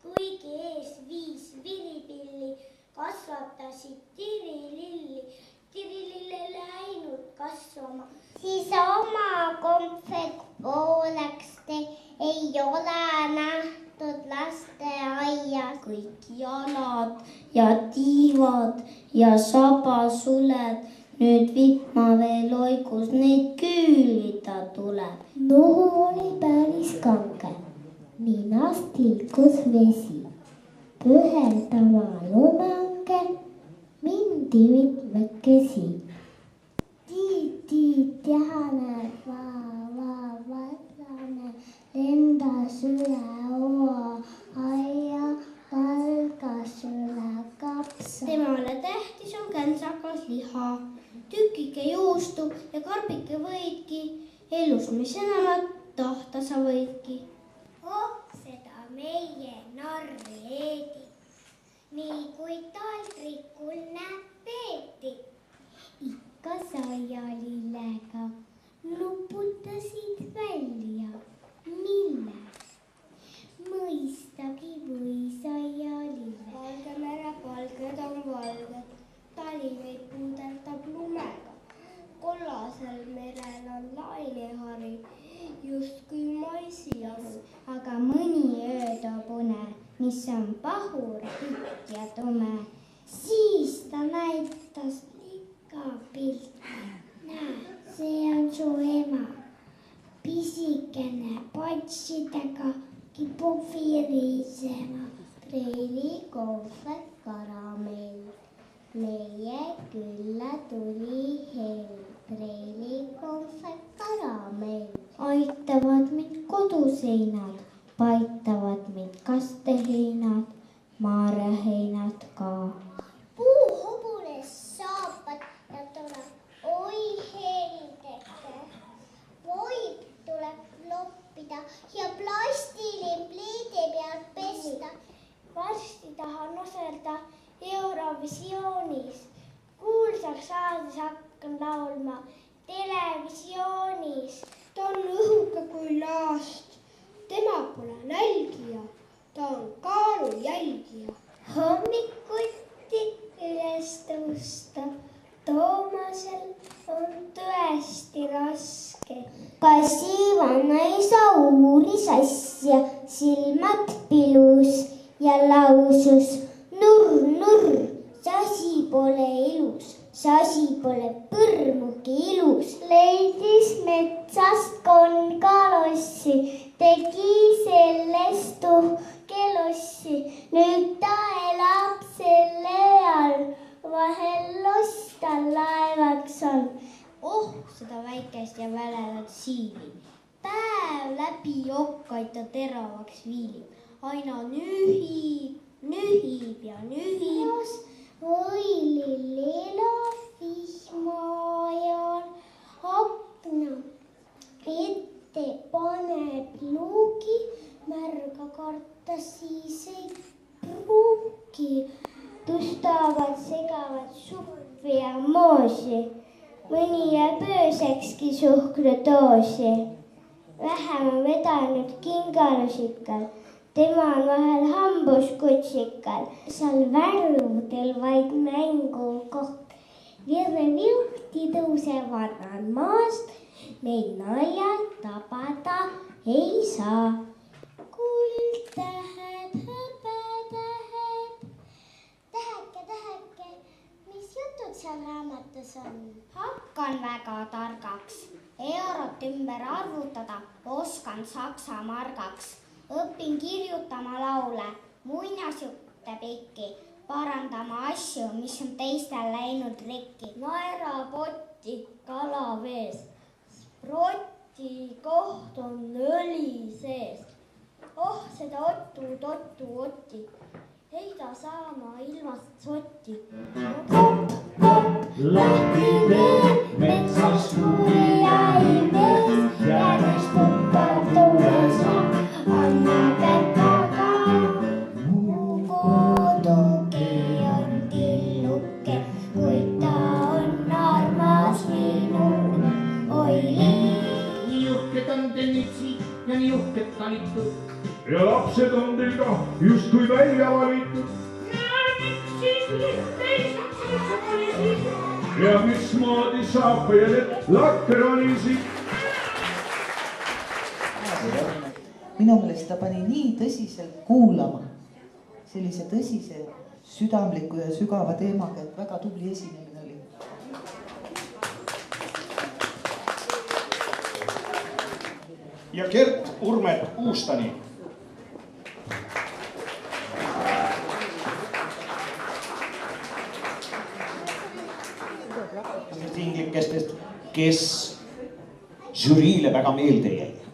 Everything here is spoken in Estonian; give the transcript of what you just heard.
kuigi ees 5 viripilli kasvatasid tirililli, tirilille läinud kasvama. Siis oma kompvett ei ole nähtud lasteaias. Kõik jalad ja tiivad ja sabasuled nüüd vihmavee loigus neid küülida tuleb. Nohu oli päris kange, ninast tilkus vesi. Püheldama lumeange mindi mitmekesi. Tiit, jahane, vatlane, lendas üle oa aia, valgas üle kapsa. Temale tähtis on käntsakas liha, tükike juustu ja karbike võidki. Elus mis enamat tahta sa võidki. Seda meie narri eedi, nii kui taldrikul näeb peeti. Ikka saialillega luputasid välja, milles? Mõistagi või saialille. Valge mere palged on valged, tali neid puudeldab lumega. Kollasel merel on lainehari, justkui maisijahu. Aga mõni öö toob une, mis on pahur, pikk ja tume. Siis ta näitas ikka pilti. Näe, see on su ema. Pisikene patsidega kipub virisema. Preili kohvet karamell. Meie külla tuli hell. Preili kohvet karamell. Aitavad mind koduseinad, paitavad mind kasteheinad, maarjaheinad ka. Puuhobunes saapad ja tuleb, oi heldeke. Voib tuleb loppida ja plastilimpliidi peal pesta. Varsti tahan osaleda Eurovisioonis. Kuulsaks saades hakkan laulma televisioonis. Ta on õhuke kui laast, tema pole nälgija, ta on kaalul jälgija. Hommikuti üles tõusta Toomasel on tõesti raske. Kas Ivanaisa uuris asja, silmad pilus ja lausus nurr, sasi pole ilus. Sasi pole põrmugi ilus. Leidis metsast kongalossi, tegi sellest tuhkelossi. Nüüd ta elab selle all, vahel loss tal laevaks on. Seda väikest ja väledat siili. Päev läbi okkaid ta teravaks viilib. Aina nühib ja nühib. Võilillila vihmajal akna ette paneb luugi, märga karta siis ei pruugi. Tustavad, segavad suppi ja moosi, mõni jääb öösekski suhkrutoosi. Vähem on vedanud kingalusikal, tema on vahel hambuskutsikal. Seal värvudel vaid mängukoht, virrevilti tõusevad nad maast, neid naljalt tabada ei saa. Kuldtähed, hõbetähed, täheke, mis jutud seal raamatus on? Hakkan väga targaks, eurot ümber arvutada, oskan saksa margaks. Õpin kirjutama laule, muinasjutte pikki, parandama asju, mis on teistel läinud rikki. Naerapotti kala vees, sproti koht on õli sees. Seda Otti, ei ta saama ilmast sotti. Kopp, lahti tee, metsas tuuli jäi mees, järjest puppab tuules anna pepaga. Mu kodugi on tilluke, kuid ta on armas minule. tennitsi ja nii uhked talitud. Ja lapsed on teil ka justkui välja valitud. Miks siis lihtsalt oli siis? Ja mismoodi saab veel, et lakronisid? Minu meelest ta pani nii tõsiselt kuulama sellise tõsise, südamliku ja sügava teemaga, et väga tubli esinemine oli. Ja Gert Urmet Uustani. Inglikestest, kes žüriile väga meelde jäi.